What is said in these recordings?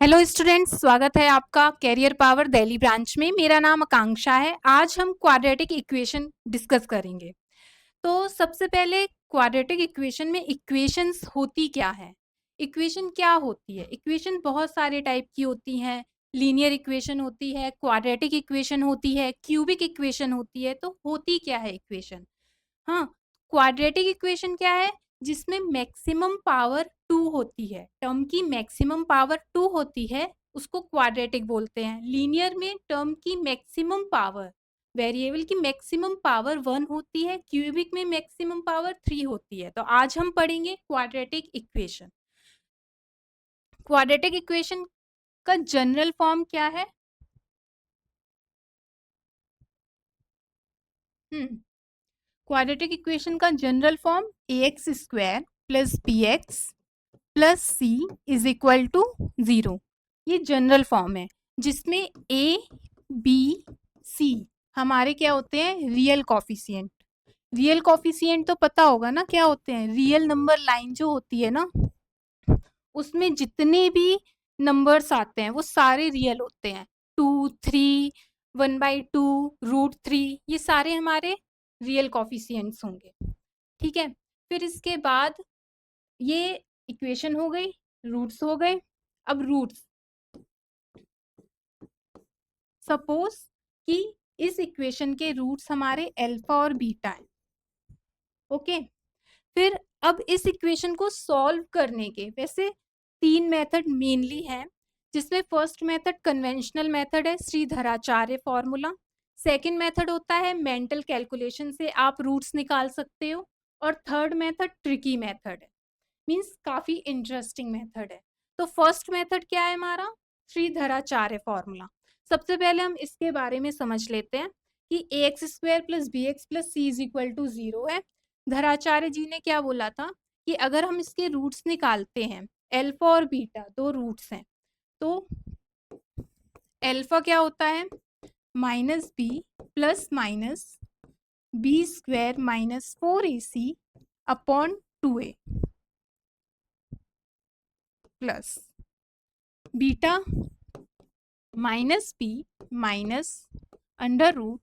Hello students, स्वागत है आपका कैरियर पावर दिल्ली ब्रांच में। मेरा नाम आकांक्षा है। आज हम क्वाड्रेटिक इक्वेशन डिस्कस करेंगे। तो सबसे पहले क्वाड्रेटिक इक्वेशन में इक्वेशंस होती क्या है? इक्वेशन क्या होती है? इक्वेशन बहुत सारे टाइप की होती हैं। लीनियर इक्वेशन होती है, क्वाड्रेटिक इक्वेशन होती है, क्यूबिक इक्वेशन होती है। तो होती क्या है इक्वेशन? हाँ, क्वाड्रेटिक इक्वेशन क्या है? जिसमें मैक्सिमम पावर 2 होती है। टर्म की मैक्सिमम पावर 2 होती है, उसको क्वाड्रेटिक बोलते हैं। लीनियर में टर्म की मैक्सिमम पावर, वेरिएबल की मैक्सिमम पावर 1 होती है। क्यूबिक में मैक्सिमम पावर 3 होती है। तो आज हम पढ़ेंगे क्वाड्रेटिक इक्वेशन। क्वाड्रेटिक इक्वेशन का जनरल फॉर्म क्या है? क्वाड्रेटिक इक्वेशन का general form ax square plus bx plus C is equal to 0। ये जनरल फॉर्म है जिसमें ए बी सी हमारे क्या होते हैं? Real coefficient. रियल कॉफिशिएंट तो पता होगा ना क्या होते हैं? रियल नंबर लाइन जो होती है ना, उसमें जितने भी नंबर्स आते हैं वो सारे रियल होते हैं। 2, 3, 1/2, √3, ये सारे हमारे रियल कॉफिशिएंट्स होंगे। ठीक है, फिर इसके बाद ये इक्वेशन हो गई, रूट्स हो गए। अब रूट्स, सपोज कि इस इक्वेशन के रूट्स हमारे अल्फा और बीटा हैं। ओके, फिर अब इस इक्वेशन को सॉल्व करने के वैसे 3 मेथड मेनली हैं, जिसमें फर्स्ट मेथड कन्वेंशनल मेथड है, श्रीधराचार्य फॉर्मूला। सेकंड मेथड होता है मेंटल कैलकुलेशन से आप रूट्स निकाल सकते हो। और थर्ड मेथड ट्रिकी मेथड है, मीन्स काफी इंटरेस्टिंग मेथड है। तो फर्स्ट मेथड क्या है हमारा? श्रीधराचार्य फॉर्मूला। सबसे पहले हम इसके बारे में समझ लेते हैं कि ax square plus B X plus C is equal to 0 है। धराचार्य जी ने क्या बोला था कि अगर हम इसके रूट्स निकालते हैं, अल्फा और बीटा दो रूट्स हैं, तो अल्फा क्या होता है? -b plus minus B square minus 4ac upon 2a plus beta -b minus under root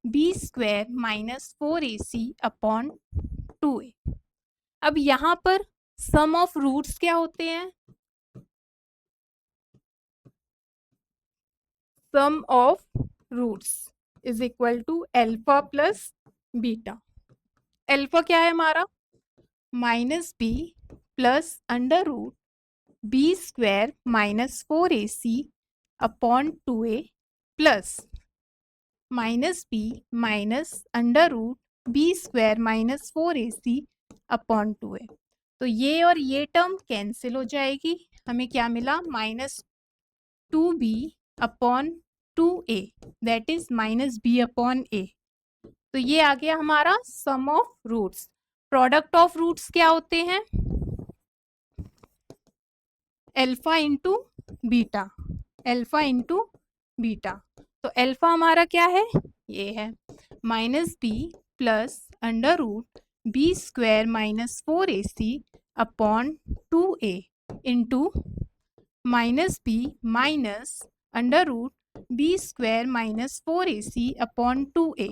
B square minus 4ac upon 2a। अब यहाँ पर सम ऑफ रूट्स क्या होते हैं? Sum of roots is equal to alpha plus beta. Alpha क्या है हमारा? -b plus under root B square minus 4ac upon 2a plus -b minus under root B square minus 4ac upon 2a। तो ये और ये term cancel हो जाएगी। हमें क्या मिला? -2b upon 2a, that is -b upon a। तो ये आ गया हमारा sum of roots. Product of roots क्या होते हैं? Alpha into beta, alpha into beta. तो अल्फा हमारा क्या है? ये है -b plus under root B square minus 4ac upon 2a into -b minus under root B square minus 4ac upon 2a।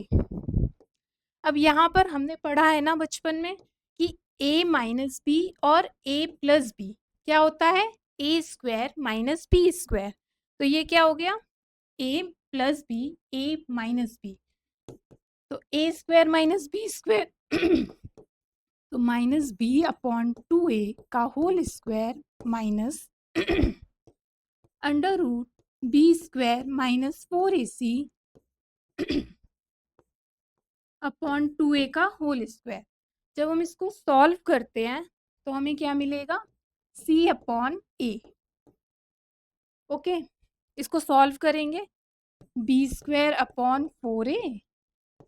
अब यहाँ पर हमने पढ़ा है ना बचपन में कि a माइनस बी और a प्लस बी क्या होता है? a square minus B square. तो ये क्या हो गया? a plus B, a minus B, तो a square minus B square तो -b अपॉन 2a का whole square minus under root B square minus 4ac upon 2a का होल स्क्वायर। जब हम इसको सॉल्व करते हैं तो हमें क्या मिलेगा? c upon a। ओके, इसको सॉल्व करेंगे, B square upon 4a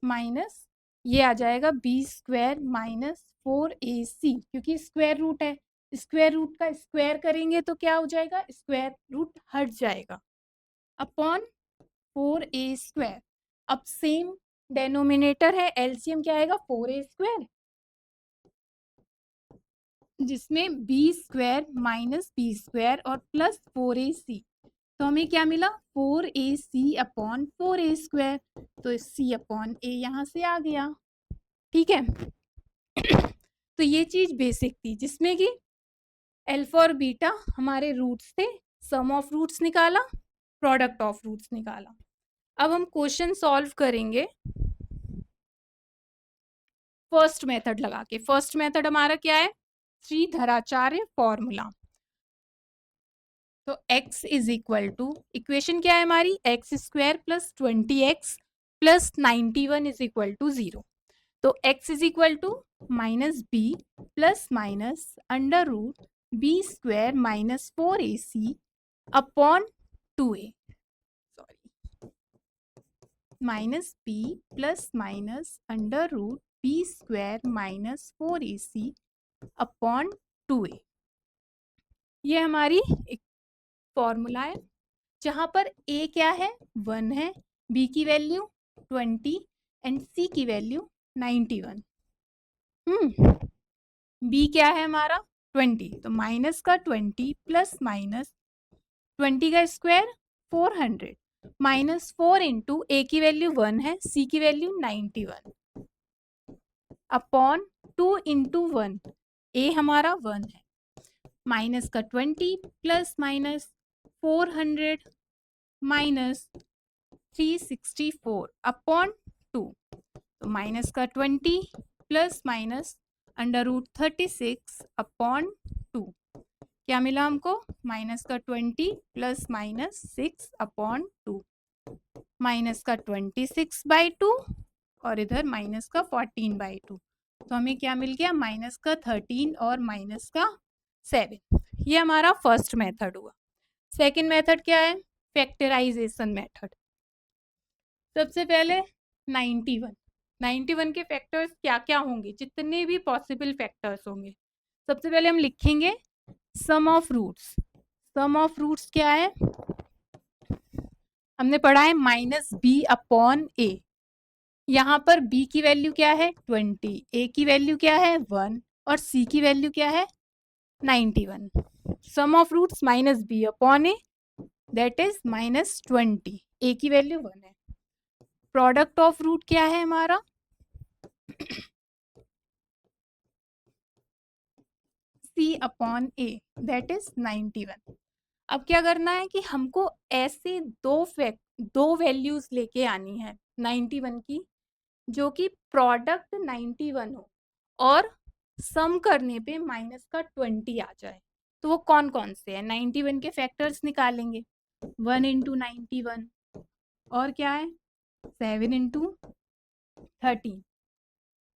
minus ये आ जाएगा बी स्क्वायर माइनस 4ac, क्योंकि स्क्वायर रूट है। स्क्वायर रूट का स्क्वायर करेंगे तो क्या हो जाएगा? स्क्वायर रूट हट जाएगा, अपॉन 4a स्क्वायर। अब सेम डेनोमिनेटर है, एलसीएम क्या आएगा? 4a स्क्वायर जिसमें B square minus B square और प्लस 4ac, तो हमें क्या मिला 4ac अपॉन 4a स्क्वायर, तो c अपॉन a यहाँ से आ गया। ठीक है, तो ये चीज बेसिक थी जिसमें कि अल्फा और बीटा हमारे रूट्स थे, सम ऑफ रूट्स निकाला, प्रोडक्ट ऑफ रूट्स निकाला। अब हम क्वेश्चन सॉल्व करेंगे फर्स्ट मेथड लगा के। फर्स्ट मेथड हमारा क्या है, श्रीधराचार्य फॉर्मूला। तो x is equal to, equation क्या है हमारी, X square plus 20x plus 91 is equal to 0। तो x is equal to minus B plus minus under root B square minus 4ac upon 2a, sorry, minus B plus minus under root B square minus 4ac upon 2a। ये हमारी एक formula है जहां पर a क्या है 1 है, b की वैल्यू 20 एंड c की वैल्यू 91। b क्या है हमारा 20, तो माइनस का 20 प्लस माइनस 20 का स्क्वायर 400 माइनस 4 इंटू ए की वैल्यू 1 है, सी की वैल्यू 91 अपॉन 2 इंटू 1, ए हमारा 1 है, माइनस का 20 प्लस माइनस 400 माइनस 364 अपॉन 2, तो माइनस का 20 plus minus under root 36 upon 2, क्या मिला हमको, माइनस का 20 प्लस माइनस 6 अपॉन 2, माइनस का 26 बाई 2 और इधर माइनस का 14 बाई 2, तो हमें क्या मिल गया, माइनस का 13 और माइनस का 7। ये हमारा फर्स्ट मेथड हुआ। सेकंड मेथड क्या है, फैक्टराइजेशन मेथड। सबसे पहले 91 के फैक्टर्स क्या क्या होंगे, जितने भी पॉसिबल फैक्टर्स होंगे, सबसे पहले हम लिखेंगे sum of roots. Sum of roots क्या है, हमने पढ़ा है माइनस बी अपॉन ए। यहाँ पर b की वैल्यू क्या है 20, a की वैल्यू क्या है 1 और c की वैल्यू क्या है 91। Sum of roots minus B upon A, that is minus 20, a की वैल्यू 1 है। प्रोडक्ट ऑफ रूट क्या है हमारा c upon a, that is 91। अब क्या करना है कि हमको ऐसे दो वैल्यूज लेके आनी है 91 की जो कि प्रोडक्ट 91 हो और सम करने पे माइनस का 20 आ जाए। तो वो कौन कौन से हैं, 91 के फैक्टर्स निकालेंगे, 1 इंटू 91 और क्या है 7 इंटू 13।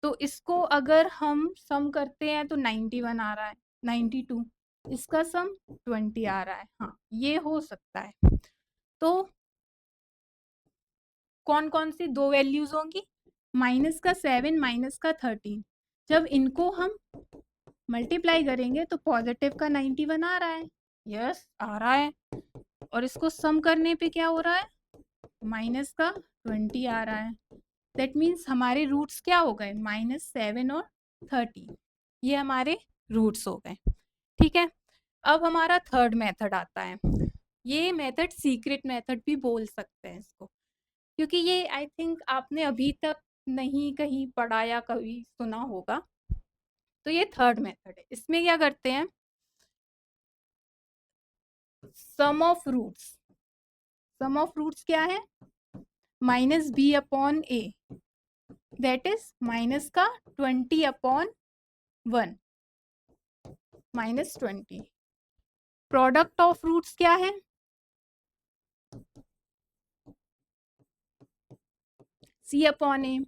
तो इसको अगर हम सम करते हैं तो 91 आ रहा है, 92, इसका सम 20 आ रहा है। हाँ, ये हो सकता है। तो कौन कौन सी दो वैल्यूज होंगी, माइनस का 7 माइनस का 13, जब इनको हम मल्टीप्लाई करेंगे तो पॉजिटिव का 91 आ रहा है, यस आ रहा है, और इसको सम करने पे क्या हो रहा है माइनस का 20 आ रहा है। दैट मीन्स हमारे रूट्स क्या हो गए, -7 और 13, ये हमारे रूट्स हो गए। ठीक है, अब हमारा थर्ड मेथड आता है। ये मेथड सीक्रेट मेथड भी बोल सकते हैं इसको, क्योंकि ये आई थिंक आपने अभी तक नहीं कहीं पढ़ा या कभी सुना होगा। तो ये थर्ड मेथड है, इसमें क्या करते हैं, sum of roots. Sum of roots क्या है, minus B upon A, that is minus का 20 upon 1 minus 20। Product of roots क्या है, सी अपॉन ए,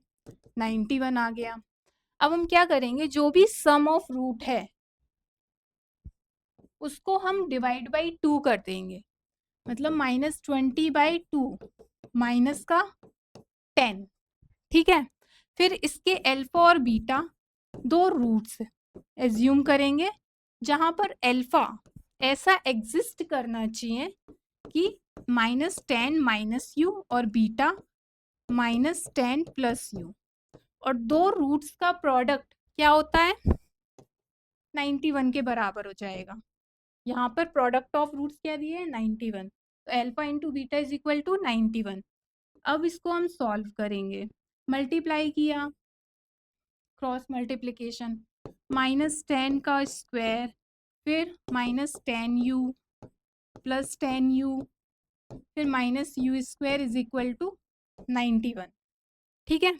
91 आ गया। अब हम क्या करेंगे, जो भी सम ऑफ रूट है उसको हम डिवाइड बाई 2 कर देंगे, मतलब -20 बाई 2 माइनस का 10। ठीक है, फिर इसके अल्फा और बीटा दो रूट्स एज्यूम करेंगे जहां पर अल्फा ऐसा एग्जिस्ट करना चाहिए कि -10 माइनस यू और बीटा -10 प्लस यू, और दो रूट्स का प्रोडक्ट क्या होता है 91 के बराबर हो जाएगा। यहाँ पर प्रोडक्ट ऑफ रूट्स क्या दिए है 91, तो alpha into beta is equal to 91। अब इसको हम सॉल्व करेंगे, मल्टीप्लाई किया, क्रॉस मल्टीप्लिकेशन, -10 का स्क्वायर, फिर -10u प्लस 10u, फिर -u² इज इक्वल टू 91। ठीक है,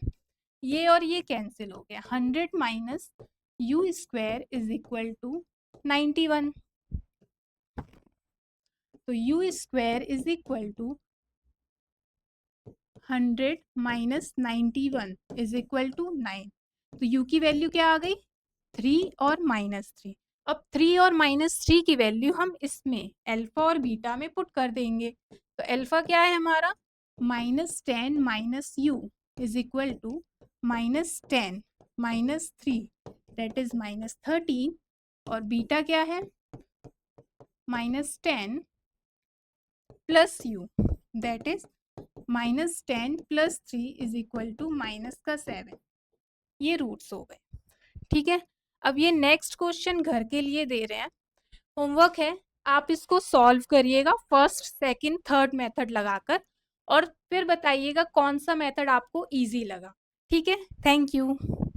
ये और ये कैंसिल हो गया, 100 minus u² is equal to 91। तो u² is equal to 100 minus 91 is equal to 9। तो u की वैल्यू क्या आ गई 3 और -3। अब 3 और -3 की वैल्यू हम इसमें अल्फा और बीटा में पुट कर देंगे। तो अल्फा क्या है हमारा -10 minus u is equal to -10 minus 3 that is -13, और बीटा क्या है -10 plus u that is -10 plus 3 is equal to -7। ये रूट्स हो गए। ठीक है, अब ये नेक्स्ट क्वेश्चन घर के लिए दे रहे हैं, होमवर्क है, आप इसको सॉल्व करिएगा फर्स्ट सेकंड थर्ड मेथड लगाकर, और फिर बताइएगा कौन सा मेथड आपको इजी लगा। ठीक है, थैंक यू।